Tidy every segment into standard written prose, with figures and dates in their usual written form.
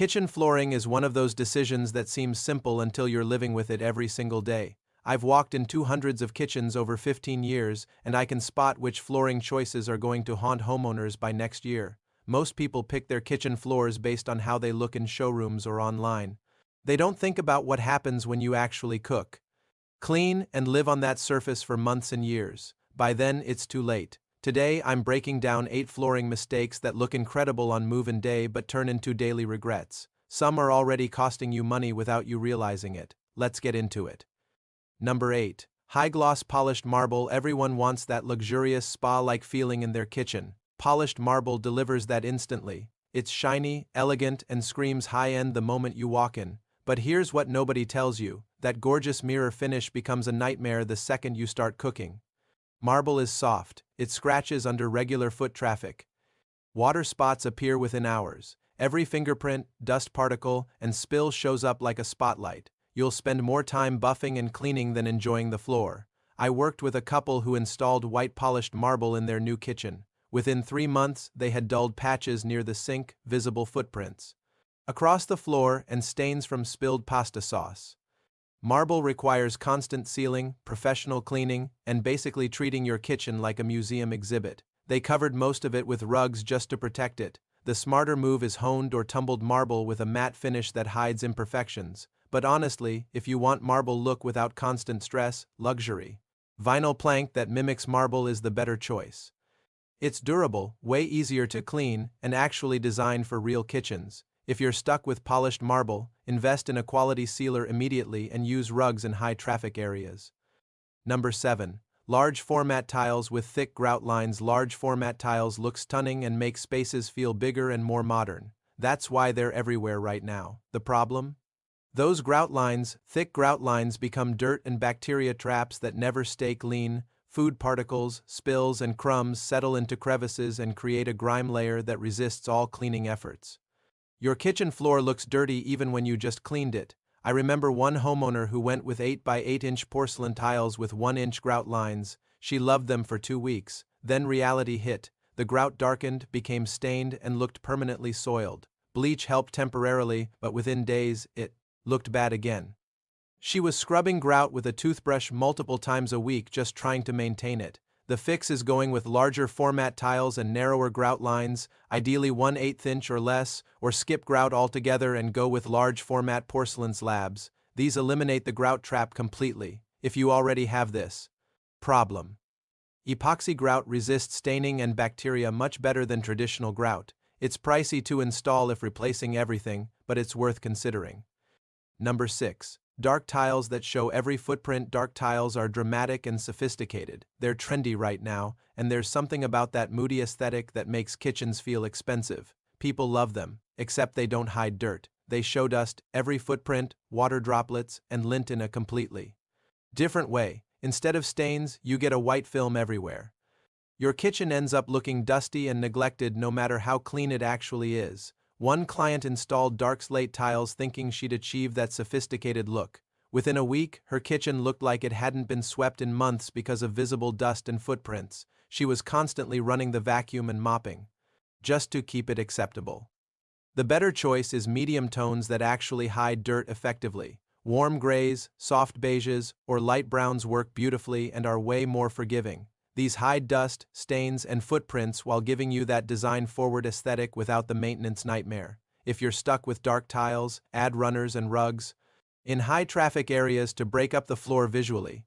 Kitchen flooring is one of those decisions that seems simple until you're living with it every single day. I've walked into hundreds of kitchens over 15 years, and I can spot which flooring choices are going to haunt homeowners by next year. Most people pick their kitchen floors based on how they look in showrooms or online. They don't think about what happens when you actually cook, clean, and live on that surface for months and years. By then, it's too late. Today, I'm breaking down 8 flooring mistakes that look incredible on move-in day but turn into daily regrets. Some are already costing you money without you realizing it. Let's get into it. Number 8. High-gloss polished marble. Everyone wants that luxurious spa-like feeling in their kitchen. Polished marble delivers that instantly. It's shiny, elegant, and screams high-end the moment you walk in. But here's what nobody tells you: that gorgeous mirror finish becomes a nightmare the second you start cooking. Marble is soft, it scratches under regular foot traffic. Water spots appear within hours. Every fingerprint, dust particle, and spill shows up like a spotlight. You'll spend more time buffing and cleaning than enjoying the floor. I worked with a couple who installed white polished marble in their new kitchen. Within 3 months, they had dulled patches near the sink, visible footprints across the floor, and stains from spilled pasta sauce. Marble requires constant sealing, professional cleaning, and basically treating your kitchen like a museum exhibit. They covered most of it with rugs just to protect it. The smarter move is honed or tumbled marble with a matte finish that hides imperfections. But honestly, if you want marble look without constant stress, luxury, vinyl plank that mimics marble is the better choice. It's durable, way easier to clean, and actually designed for real kitchens. If you're stuck with polished marble, invest in a quality sealer immediately and use rugs in high-traffic areas. Number 7. Large format tiles with thick grout lines. Large format tiles look stunning and make spaces feel bigger and more modern. That's why they're everywhere right now. The problem? Those grout lines, thick grout lines, become dirt and bacteria traps that never stay clean. Food particles, spills, and crumbs settle into crevices and create a grime layer that resists all cleaning efforts. Your kitchen floor looks dirty even when you just cleaned it. I remember one homeowner who went with 8 by 8 inch porcelain tiles with 1-inch grout lines. She loved them for 2 weeks. Then reality hit. The grout darkened, became stained, and looked permanently soiled. Bleach helped temporarily, but within days, it looked bad again. She was scrubbing grout with a toothbrush multiple times a week just trying to maintain it. The fix is going with larger format tiles and narrower grout lines, ideally 1/8 inch or less, or skip grout altogether and go with large format porcelain slabs. These eliminate the grout trap completely, if you already have this problem. Epoxy grout resists staining and bacteria much better than traditional grout. It's pricey to install if replacing everything, but it's worth considering. Number 6. Dark tiles that show every footprint. Dark tiles are dramatic and sophisticated. They're trendy right now, and there's something about that moody aesthetic that makes kitchens feel expensive. People love them, except they don't hide dirt. They show dust, every footprint, water droplets, and lint in a completely different way. Instead of stains, you get a white film everywhere. Your kitchen ends up looking dusty and neglected no matter how clean it actually is. One client installed dark slate tiles thinking she'd achieve that sophisticated look. Within a week, her kitchen looked like it hadn't been swept in months because of visible dust and footprints. She was constantly running the vacuum and mopping, just to keep it acceptable. The better choice is medium tones that actually hide dirt effectively. Warm grays, soft beiges, or light browns work beautifully and are way more forgiving. These hide dust, stains, and footprints while giving you that design-forward aesthetic without the maintenance nightmare. If you're stuck with dark tiles, add runners and rugs in high-traffic areas to break up the floor visually.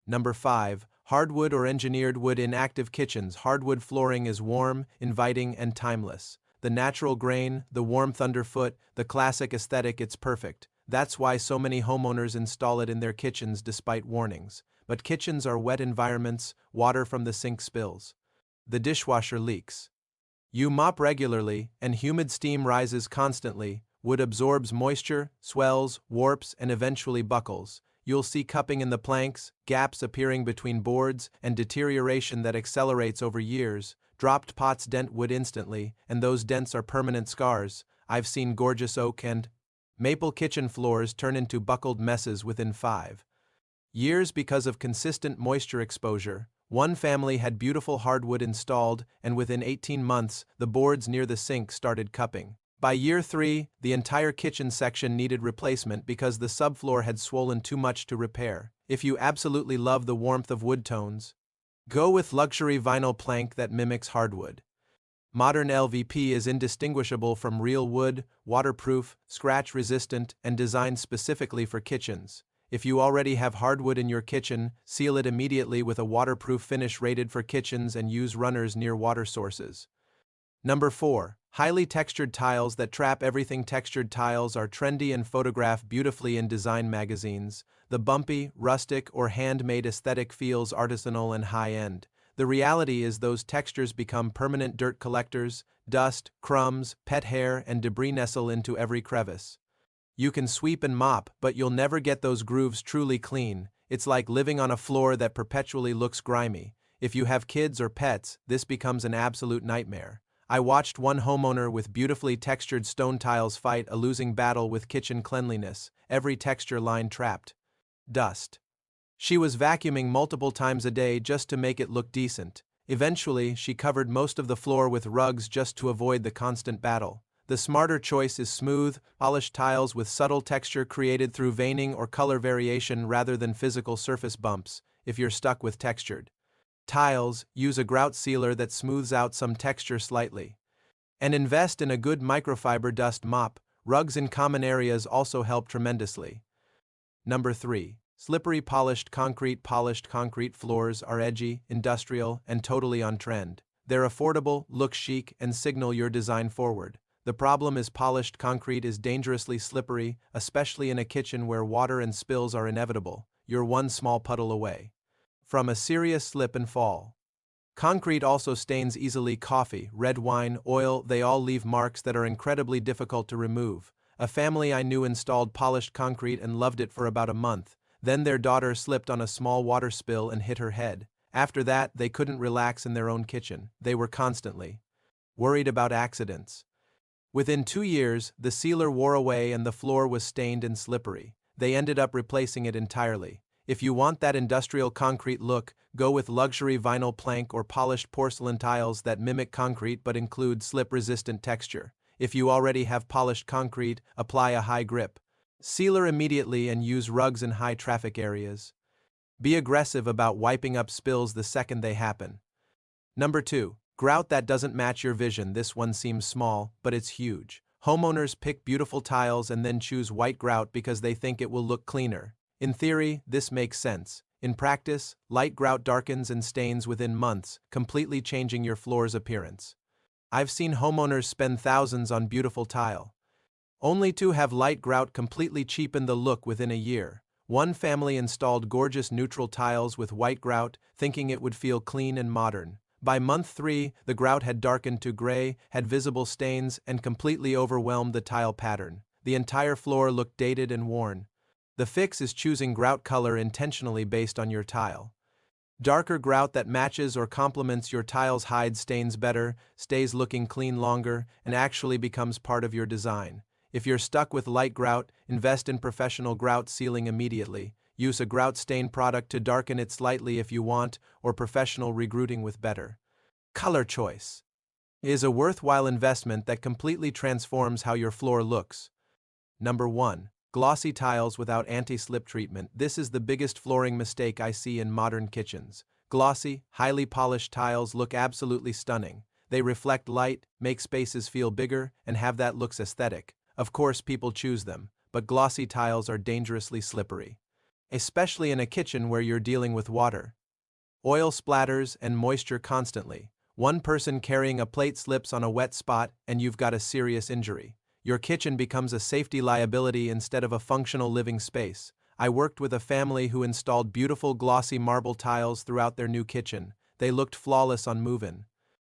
Number 5. Hardwood or engineered wood in active kitchens. Hardwood flooring is warm, inviting, and timeless. The natural grain, the warmth underfoot, the classic aesthetic, it's perfect. That's why so many homeowners install it in their kitchens despite warnings. But kitchens are wet environments, water from the sink spills. The dishwasher leaks. You mop regularly, and humid steam rises constantly. Wood absorbs moisture, swells, warps, and eventually buckles. You'll see cupping in the planks, gaps appearing between boards, and deterioration that accelerates over years. Dropped pots dent wood instantly, and those dents are permanent scars. I've seen gorgeous oak and maple kitchen floors turn into buckled messes within 5 years because of consistent moisture exposure. One family had beautiful hardwood installed, and within 18 months, the boards near the sink started cupping. By year 3, the entire kitchen section needed replacement because the subfloor had swollen too much to repair. If you absolutely love the warmth of wood tones, go with luxury vinyl plank that mimics hardwood. Modern LVP is indistinguishable from real wood, waterproof, scratch-resistant, and designed specifically for kitchens. If you already have hardwood in your kitchen, seal it immediately with a waterproof finish rated for kitchens and use runners near water sources. Number 4. Highly textured tiles that trap everything. Textured tiles are trendy and photograph beautifully in design magazines. The bumpy, rustic, or handmade aesthetic feels artisanal and high-end. The reality is those textures become permanent dirt collectors. Dust, crumbs, pet hair, and debris nestle into every crevice. You can sweep and mop, but you'll never get those grooves truly clean. It's like living on a floor that perpetually looks grimy. If you have kids or pets, this becomes an absolute nightmare. I watched one homeowner with beautifully textured stone tiles fight a losing battle with kitchen cleanliness, every texture line trapped. Dust. She was vacuuming multiple times a day just to make it look decent. Eventually, she covered most of the floor with rugs just to avoid the constant battle. The smarter choice is smooth, polished tiles with subtle texture created through veining or color variation rather than physical surface bumps. If you're stuck with textured tiles, use a grout sealer that smooths out some texture slightly. And invest in a good microfiber dust mop. Rugs in common areas also help tremendously. Number 3. Slippery polished concrete. Polished concrete floors are edgy, industrial, and totally on trend. They're affordable, look chic, and signal your design forward. The problem is polished concrete is dangerously slippery, especially in a kitchen where water and spills are inevitable. You're one small puddle away from a serious slip and fall. Concrete also stains easily. Coffee, red wine, oil, they all leave marks that are incredibly difficult to remove. A family I knew installed polished concrete and loved it for about a month. Then their daughter slipped on a small water spill and hit her head. After that, they couldn't relax in their own kitchen. They were constantly worried about accidents. Within 2 years, the sealer wore away and the floor was stained and slippery. They ended up replacing it entirely. If you want that industrial concrete look, go with luxury vinyl plank or polished porcelain tiles that mimic concrete but include slip-resistant texture. If you already have polished concrete, apply a high grip sealer immediately and use rugs in high-traffic areas. Be aggressive about wiping up spills the second they happen. Number 2. Grout that doesn't match your vision. This one seems small, but it's huge. Homeowners pick beautiful tiles and then choose white grout because they think it will look cleaner. In theory, this makes sense. In practice, light grout darkens and stains within months, completely changing your floor's appearance. I've seen homeowners spend thousands on beautiful tile, only to have light grout completely cheapen the look within a year. One family installed gorgeous neutral tiles with white grout, thinking it would feel clean and modern. By month 3, the grout had darkened to gray, had visible stains, and completely overwhelmed the tile pattern. The entire floor looked dated and worn. The fix is choosing grout color intentionally based on your tile. Darker grout that matches or complements your tile's hides stains better, stays looking clean longer, and actually becomes part of your design. If you're stuck with light grout, invest in professional grout sealing immediately. Use a grout stain product to darken it slightly if you want, or professional regrouting with better color choice is a worthwhile investment that completely transforms how your floor looks. Number 1. Glossy tiles without anti-slip treatment. This is the biggest flooring mistake I see in modern kitchens. Glossy, highly polished tiles look absolutely stunning. They reflect light, make spaces feel bigger, and have that looks aesthetic. Of course, people choose them, but glossy tiles are dangerously slippery, especially in a kitchen where you're dealing with water, oil splatters, and moisture constantly. One person carrying a plate slips on a wet spot, and you've got a serious injury. Your kitchen becomes a safety liability instead of a functional living space. I worked with a family who installed beautiful glossy marble tiles throughout their new kitchen. They looked flawless on move-in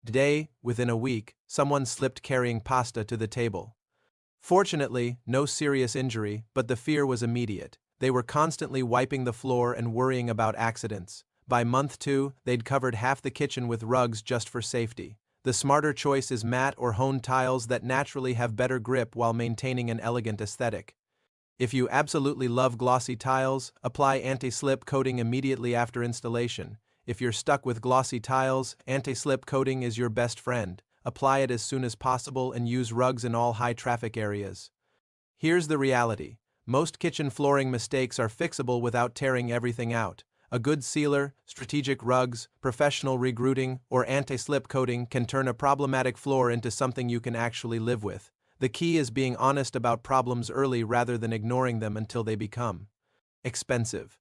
day. Within a week, someone slipped carrying pasta to the table. Fortunately, no serious injury, but the fear was immediate. They were constantly wiping the floor and worrying about accidents. By month 2, they'd covered half the kitchen with rugs just for safety. The smarter choice is matte or honed tiles that naturally have better grip while maintaining an elegant aesthetic. If you absolutely love glossy tiles, apply anti-slip coating immediately after installation. If you're stuck with glossy tiles, anti-slip coating is your best friend. apply it as soon as possible, and use rugs in all high-traffic areas. Here's the reality. Most kitchen flooring mistakes are fixable without tearing everything out. A good sealer, strategic rugs, professional regrouting, or anti-slip coating can turn a problematic floor into something you can actually live with. The key is being honest about problems early rather than ignoring them until they become expensive.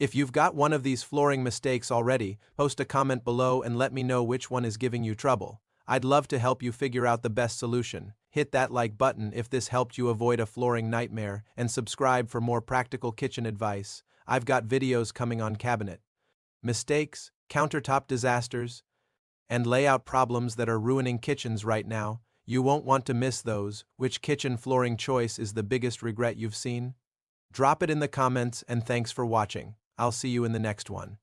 If you've got one of these flooring mistakes already, post a comment below and let me know which one is giving you trouble. I'd love to help you figure out the best solution. Hit that like button if this helped you avoid a flooring nightmare, and subscribe for more practical kitchen advice. I've got videos coming on cabinet mistakes, countertop disasters, and layout problems that are ruining kitchens right now. You won't want to miss those. Which kitchen flooring choice is the biggest regret you've seen? Drop it in the comments, and thanks for watching. I'll see you in the next one.